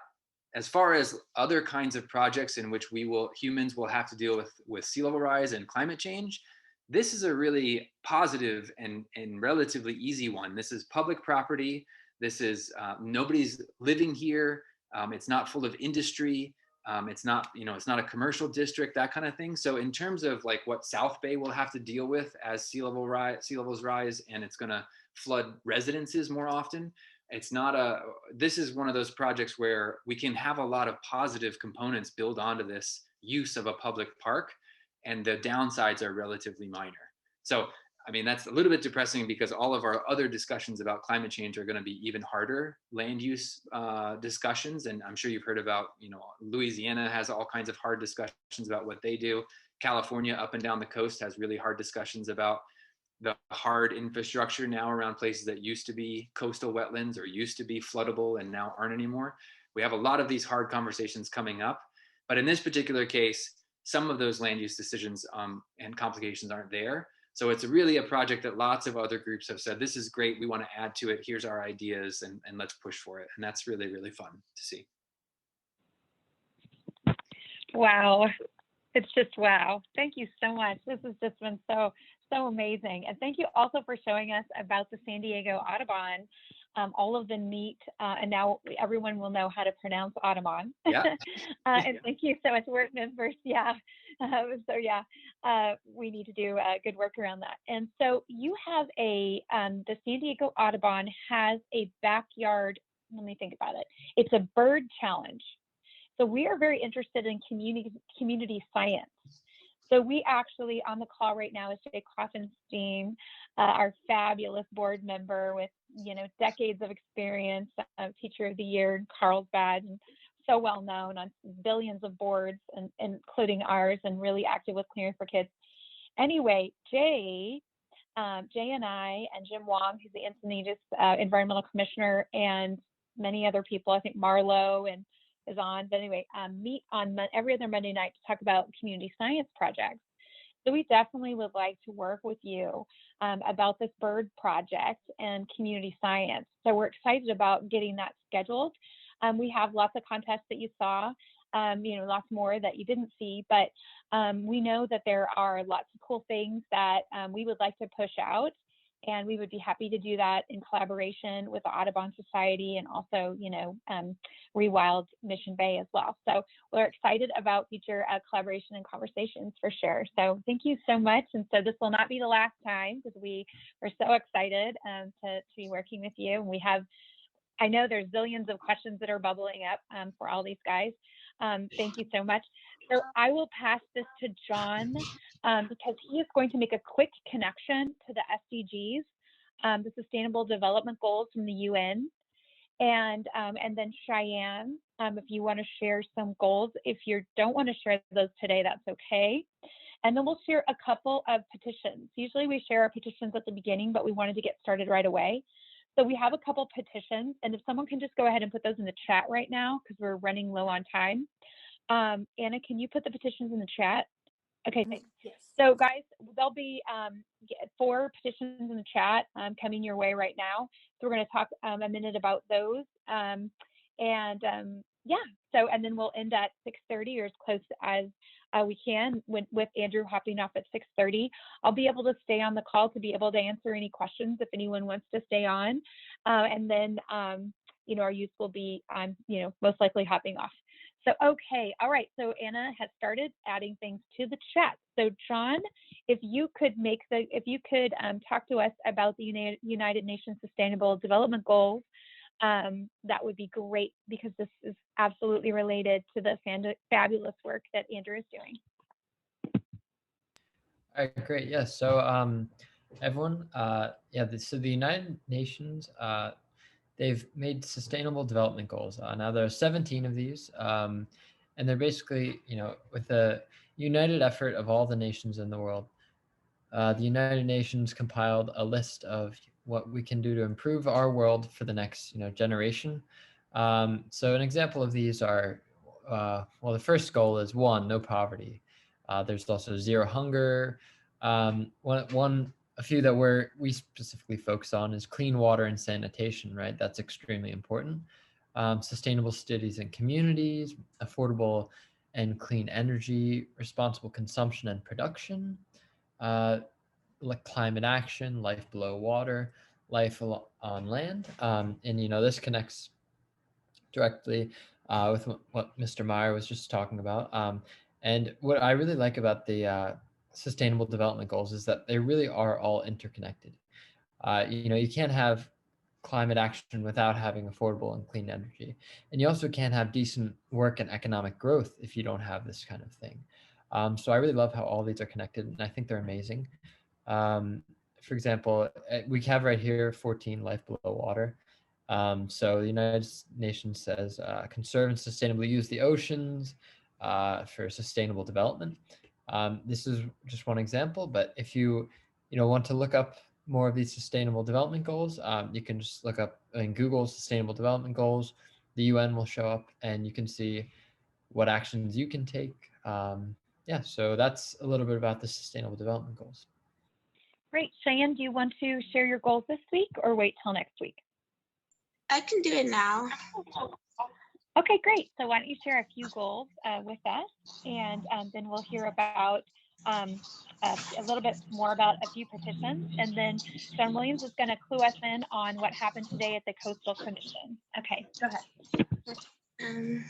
as far as other kinds of projects in which humans will have to deal with sea level rise and climate change, this is a really positive and relatively easy one. This is public property. This is nobody's living here. It's not full of industry. It's not a commercial district, that kind of thing. So in terms of like what South Bay will have to deal with as sea levels rise, and it's going to flood residences more often, this is one of those projects where we can have a lot of positive components build onto this use of a public park, and the downsides are relatively minor. So I mean, that's a little bit depressing, because all of our other discussions about climate change are going to be even harder land use discussions. And I'm sure you've heard about, Louisiana has all kinds of hard discussions about what they do. California up and down the coast has really hard discussions about the hard infrastructure now around places that used to be coastal wetlands or used to be floodable and now aren't anymore. We have a lot of these hard conversations coming up. But in this particular case, some of those land use decisions and complications aren't there. So it's really a project that lots of other groups have said, this is great, we want to add to it, here's our ideas, and let's push for it. And that's really, really fun to see. Wow. It's just wow. Thank you so much. This has just been so amazing. And thank you also for showing us about the San Diego Audubon, all of the neat, and now everyone will know how to pronounce Audubon. Yeah. And thank you so much, work members. Yeah. We need to do good work around that. And so you have the San Diego Audubon has a backyard, let me think about it. It's a bird challenge. So we are very interested in community science. So we actually, on the call right now is Jay Kloffenstein, our fabulous board member with, decades of experience, Teacher of the Year, Carlsbad, and so well known on billions of boards, and including ours, and really active with Cleaner for Kids. Anyway, Jay and I and Jim Wong, who's the Encinitas Environmental Commissioner, and many other people, I think Marlo and is on, but anyway, meet on every other Monday night to talk about community science projects. So we definitely would like to work with you about this bird project and community science. So we're excited about getting that scheduled. We have lots of contests that you saw, lots more that you didn't see, but we know that there are lots of cool things that we would like to push out. And we would be happy to do that in collaboration with the Audubon Society and also, ReWild Mission Bay as well. So we're excited about future collaboration and conversations for sure. So thank you so much. And so this will not be the last time, because we're so excited to be working with you. And I know there's zillions of questions that are bubbling up for all these guys. Thank you so much. So I will pass this to John because he is going to make a quick connection to the SDGs, the Sustainable Development Goals from the UN. And then Cheyenne, if you want to share some goals. If you don't want to share those today, that's okay. And then we'll share a couple of petitions. Usually we share our petitions at the beginning, but we wanted to get started right away. So we have a couple petitions, and if someone can just go ahead and put those in the chat right now, because we're running low on time. Anna, can you put the petitions in the chat? Okay, thanks. Yes. So guys, there'll be 4 petitions in the chat coming your way right now. So we're going to talk a minute about those. So, and then we'll end at 6:30 or as close as we can with Andrew hopping off at 6:30. I'll be able to stay on the call to be able to answer any questions if anyone wants to stay on. And then, our youth will be, most likely hopping off. So, okay. All right. So Anna has started adding things to the chat. So John, if you could talk to us about the United Nations Sustainable Development Goals, that would be great, because this is absolutely related to the fabulous work that Andrew is doing. All right, great. Yeah. So everyone, so the United Nations, they've made sustainable development goals. Now there are 17 of these, and they're basically, with a united effort of all the nations in the world. The United Nations compiled a list of what we can do to improve our world for the next, generation. So an example of these are, the first goal is 1, no poverty. There's also 0 hunger. A few that we specifically focus on is clean water and sanitation, right? That's extremely important. Sustainable cities and communities, affordable and clean energy, responsible consumption and production, like climate action, life below water, life on land. And, this connects directly with what Mr. Meyer was just talking about. And what I really like about the Sustainable Development Goals is that they really are all interconnected. You can't have climate action without having affordable and clean energy. And you also can't have decent work and economic growth if you don't have this kind of thing. So I really love how all these are connected, and I think they're amazing. For example, we have right here 14, life below water. So the United Nations says conserve and sustainably use the oceans for sustainable development. This is just one example, but if you want to look up more of these sustainable development goals, you can just look up in Google Sustainable Development Goals. The UN will show up, and you can see what actions you can take. So that's a little bit about the Sustainable Development Goals. Great. Cheyenne, do you want to share your goals this week or wait till next week? I can do it now. Okay, great. So why don't you share a few goals with us, and then we'll hear about a little bit more about a few petitions, and then John Williams is going to clue us in on what happened today at the Coastal Commission. Okay, go ahead.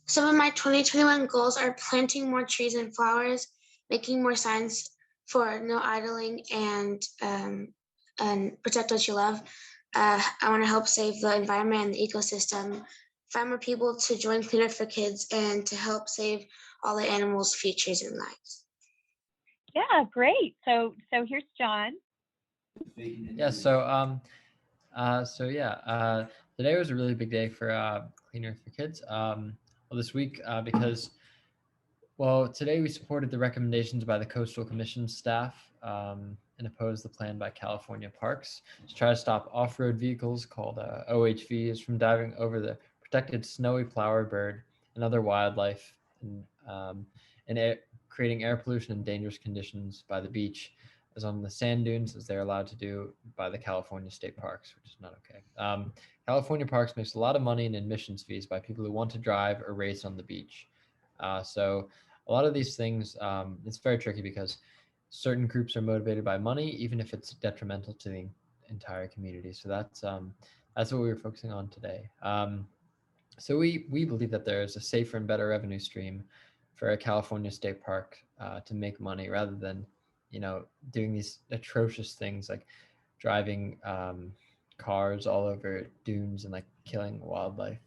Some of my 2021 goals are planting more trees and flowers, making more signs for no idling, and protect what you love. I want to help save the environment and the ecosystem, find more people to join Cleaner for Kids, and to help save all the animals' futures and lives. Yeah, great. So here's John. Yeah. Today was a really big day for Clean Earth for Kids. This week because today we supported the recommendations by the Coastal Commission staff and opposed the plan by California Parks to try to stop off-road vehicles called OHVs from diving over the protected snowy flower bird and other wildlife and creating air pollution and dangerous conditions by the beach as on the sand dunes as they're allowed to do by the California state parks, which is not okay. California Parks makes a lot of money in admissions fees by people who want to drive or race on the beach. So a lot of these things, it's very tricky because certain groups are motivated by money, even if it's detrimental to the entire community. So that's what we were focusing on today. So we believe that there is a safer and better revenue stream for a California state park to make money rather than, doing these atrocious things like driving cars all over dunes and like killing wildlife.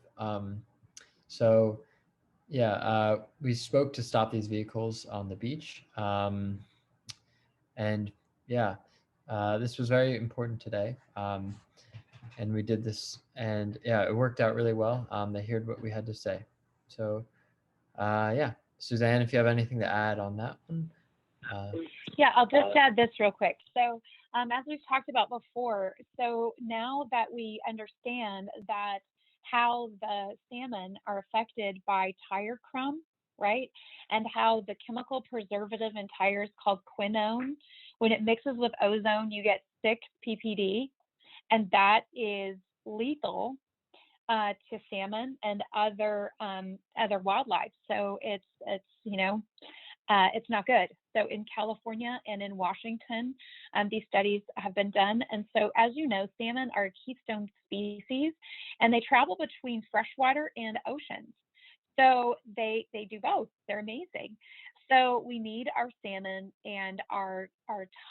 We spoke to stop these vehicles on the beach. This was very important today. And we did this, and it worked out really well. They heard what we had to say. So, Suzanne, if you have anything to add on that one. Yeah, I'll just add this real quick. So as we've talked about before, so now that we understand that how the salmon are affected by tire crumb, right? And how the chemical preservative in tires called quinone, when it mixes with ozone, you get 6 ppd, and that is lethal to salmon and other wildlife. So it's not good. So in California and in Washington, these studies have been done. And so, as you know, salmon are a keystone species, and they travel between freshwater and oceans. So they do both. They're amazing. So we need our salmon and our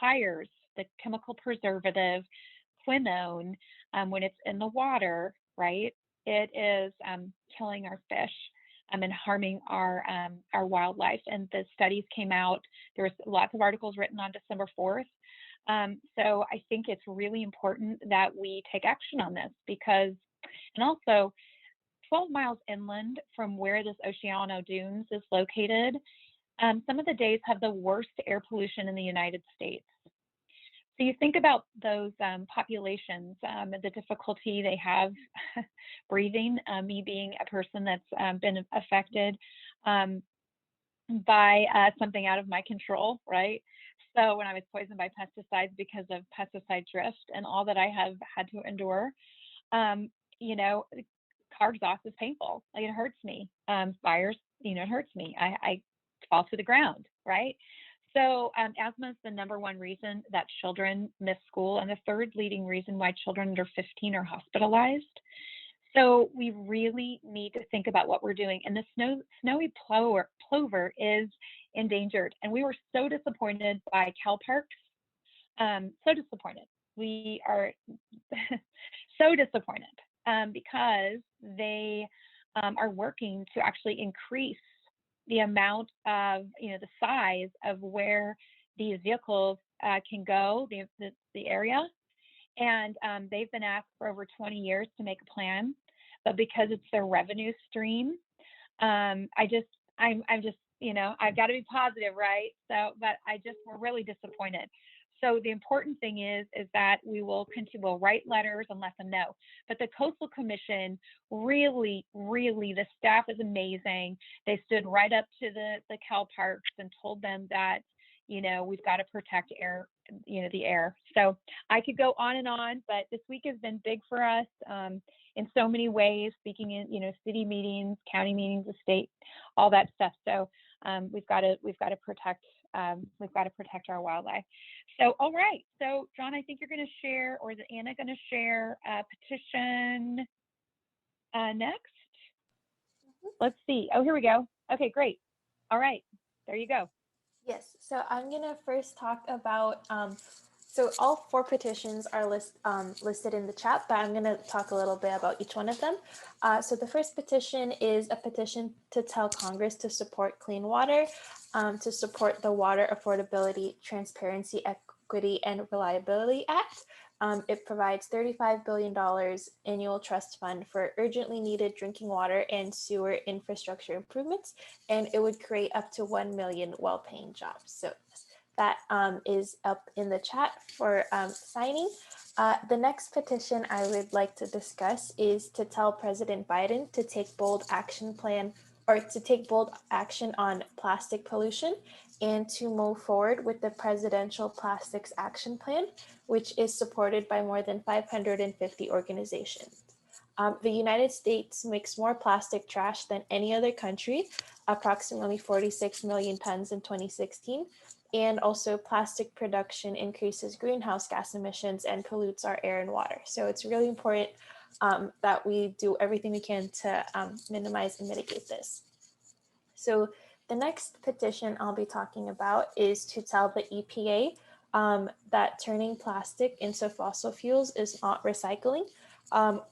tires, the chemical preservative quinone, when it's in the water, right? It is killing our fish and harming our wildlife. And the studies came out. There was lots of articles written on December 4th. So I think it's really important that we take action on this because, and also 12 miles inland from where this Oceano dunes is located, some of the days have the worst air pollution in the United States. So you think about those populations, the difficulty they have breathing, me being a person that's been affected by something out of my control, right? So when I was poisoned by pesticides because of pesticide drift and all that I have had to endure, car exhaust is painful. Like it hurts me. Fires, it hurts me. I fall to the ground, right? So asthma is the #1 reason that children miss school and the 3rd leading reason why children under 15 are hospitalized. So we really need to think about what we're doing. And the snowy plover is endangered. And we were so disappointed by Cal Parks. So disappointed. We are so disappointed because they are working to actually increase the amount of, the size of where these vehicles can go, the area. And they've been asked for over 20 years to make a plan, but because it's their revenue stream, I'm just, I've got to be positive, right? So, but we're really disappointed. So the important thing is that we'll write letters and let them know. But the Coastal Commission really, the staff is amazing. They stood right up to the Cal Parks and told them that, we've got to protect the air. So I could go on and on, but this week has been big for us in so many ways, speaking in, city meetings, county meetings, the state, all that stuff. So we've got to protect our wildlife. So, all right. So, John, I think you're going to share, or is it Anna going to share a petition next? Let's see. Oh, here we go. Okay, great. All right. There you go. Yes. So I'm going to first talk about So all 4 petitions are listed in the chat, but I'm going to talk a little bit about each one of them. So the first petition is a petition to tell Congress to support clean water, to support the Water Affordability, Transparency, Equity, and Reliability Act. It provides $35 billion annual trust fund for urgently needed drinking water and sewer infrastructure improvements, and it would create up to 1 million well-paying jobs. So that is up in the chat for signing. The next petition I would like to discuss is to tell President Biden to take bold action on plastic pollution and to move forward with the Presidential Plastics Action Plan, which is supported by more than 550 organizations. The United States makes more plastic trash than any other country, approximately 46 million tons in 2016. And also plastic production increases greenhouse gas emissions and pollutes our air and water. So it's really important that we do everything we can to minimize and mitigate this. So the next petition I'll be talking about is to tell the EPA that turning plastic into fossil fuels is not recycling.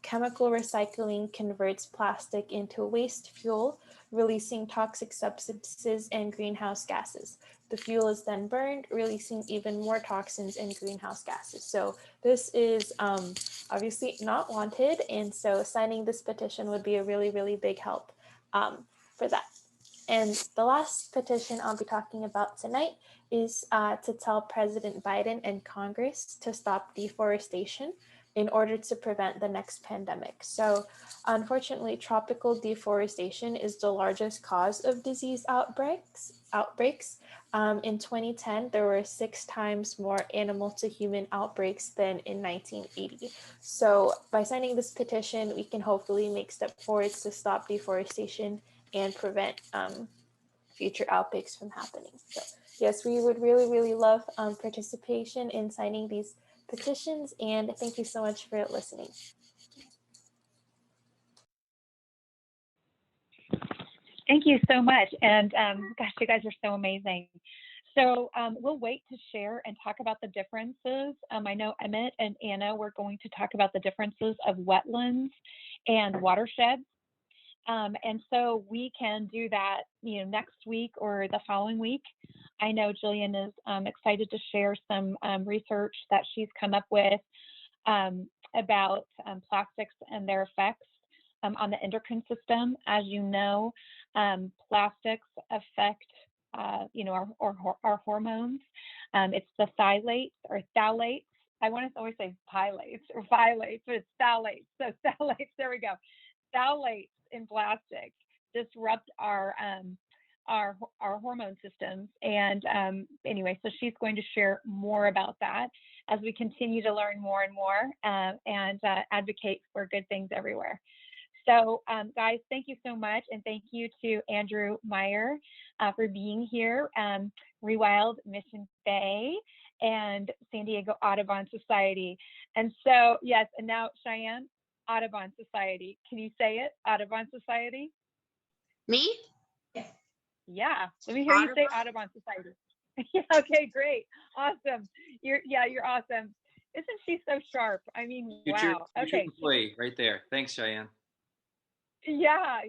Chemical recycling converts plastic into waste fuel, releasing toxic substances and greenhouse gases. The fuel is then burned, releasing even more toxins and greenhouse gases. So this is obviously not wanted. And so signing this petition would be a really, really big help for that. And the last petition I'll be talking about tonight is to tell President Biden and Congress to stop deforestation in order to prevent the next pandemic. So unfortunately, tropical deforestation is the largest cause of disease outbreaks. In 2010, there were 6 times more animal to human outbreaks than in 1980. So by signing this petition, we can hopefully make steps forward to stop deforestation and prevent future outbreaks from happening. So yes, we would really, really love participation in signing these petitions, and thank you so much for listening. Thank you so much. And gosh, you guys are so amazing. So we'll wait to share and talk about the differences. I know Emmett and Anna were going to talk about the differences of wetlands and watersheds. And so we can do that, next week or the following week. I know Jillian is excited to share some research that she's come up with about plastics and their effects on the endocrine system. As you know, plastics affect, our hormones. It's the phthalates or phthalates. I want to always say phthalates or phthalates, but it's phthalates. So phthalates, there we go. Phthalates in plastic disrupt our hormone systems. And anyway, so she's going to share more about that as we continue to learn more and more and advocate for good things everywhere. So guys, thank you so much. And thank you to Andrew Meyer for being here, ReWild Mission Bay and San Diego Audubon Society. And so, yes, and now Cheyenne, Audubon Society. Can you say it? Audubon Society? Me? Yeah. Let me hear you say Audubon Society. Yeah, okay, great. Awesome. You're awesome. Isn't she so sharp? I mean, wow. Future Okay. employee right there. Thanks, Cheyenne. Yeah,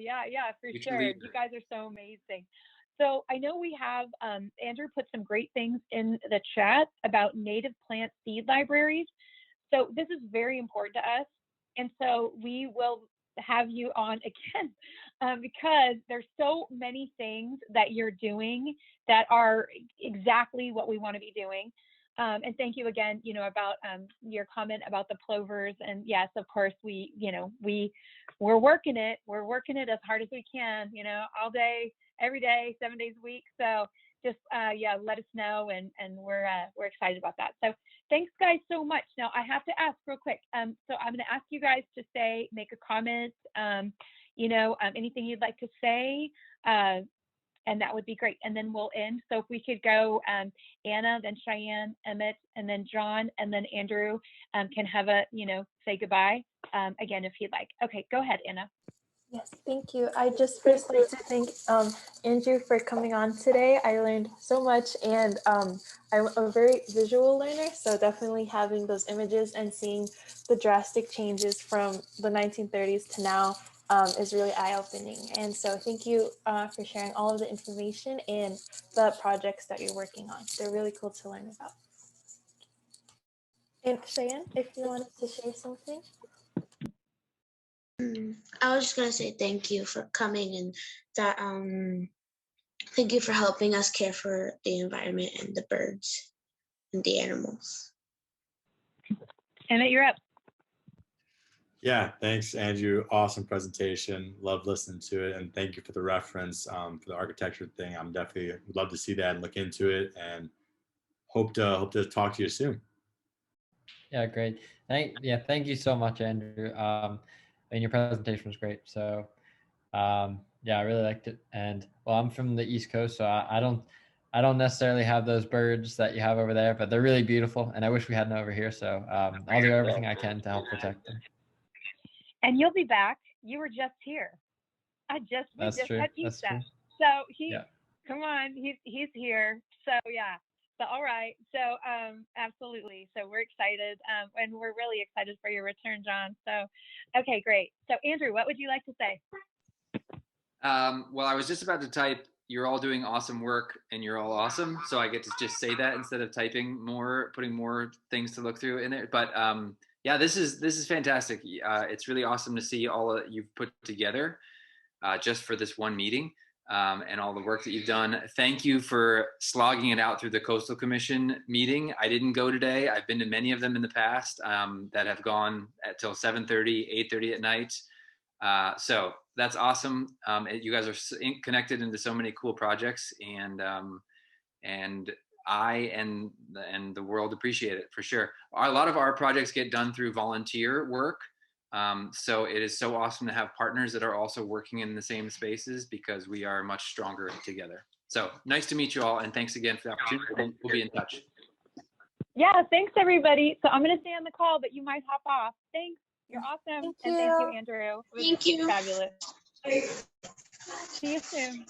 for Future sure. leader. You guys are so amazing. So I know we have, Andrew put some great things in the chat about native plant seed libraries. So this is very important to us. And so we will have you on again because there's so many things that you're doing that are exactly what we want to be doing. And thank you again, about your comment about the plovers. And yes, of course, we're working it. We're working it as hard as we can, all day, every day, 7 days a week. So just let us know, and we're excited about that. So thanks, guys, so much. Now I have to ask real quick. So I'm going to ask you guys to make a comment. Anything you'd like to say, and that would be great. And then we'll end. So if we could go, Anna, then Cheyenne, Emmett, and then John, and then Andrew can have say goodbye again if you'd like. Okay, go ahead, Anna. Yes, thank you. I just first like to thank Andrew for coming on today. I learned so much, and I'm a very visual learner, so definitely having those images and seeing the drastic changes from the 1930s to now is really eye-opening. And so thank you for sharing all of the information and the projects that you're working on. They're really cool to learn about. And Cheyenne, if you wanted to share something. I was just gonna say thank you for coming, and that thank you for helping us care for the environment and the birds and the animals. Emmett, you're up. Yeah, thanks, Andrew. Awesome presentation. Love listening to it, and thank you for the reference for the architecture thing. I'm definitely would love to see that and look into it, and hope to talk to you soon. Yeah, great. Thank you so much, Andrew. And your presentation was great. So, yeah, I really liked it. And well, I'm from the East Coast, so I don't necessarily have those birds that you have over there, but they're really beautiful, and I wish we had them over here. So, I'll do everything I can to help protect them. And you'll be back. You were just here. We just had pizza. So come on, he's here. So yeah. So all right. So absolutely. So we're excited, and we're really excited for your return, John. So okay, great. So Andrew, what would you like to say? Well, I was just about to type, you're all doing awesome work and you're all awesome. So I get to just say that instead of typing more, putting more things to look through in there. But yeah, this is fantastic. It's really awesome to see all that you've put together just for this one meeting, and all the work that you've done. Thank you for slogging it out through the Coastal Commission meeting. I didn't go today. I've been to many of them in the past that have gone till 7:30, 8:30 at night. So that's awesome. You guys are connected into so many cool projects, and I and the world appreciate it for sure. A lot of our projects get done through volunteer work. So it is so awesome to have partners that are also working in the same spaces, because we are much stronger together. So nice to meet you all, and thanks again for the opportunity. We'll be in touch. Yeah, thanks everybody. So I'm going to stay on the call, but you might hop off. Thanks. You're awesome. Thank you. And thank you, Andrew. Thank you. Fabulous. See you soon.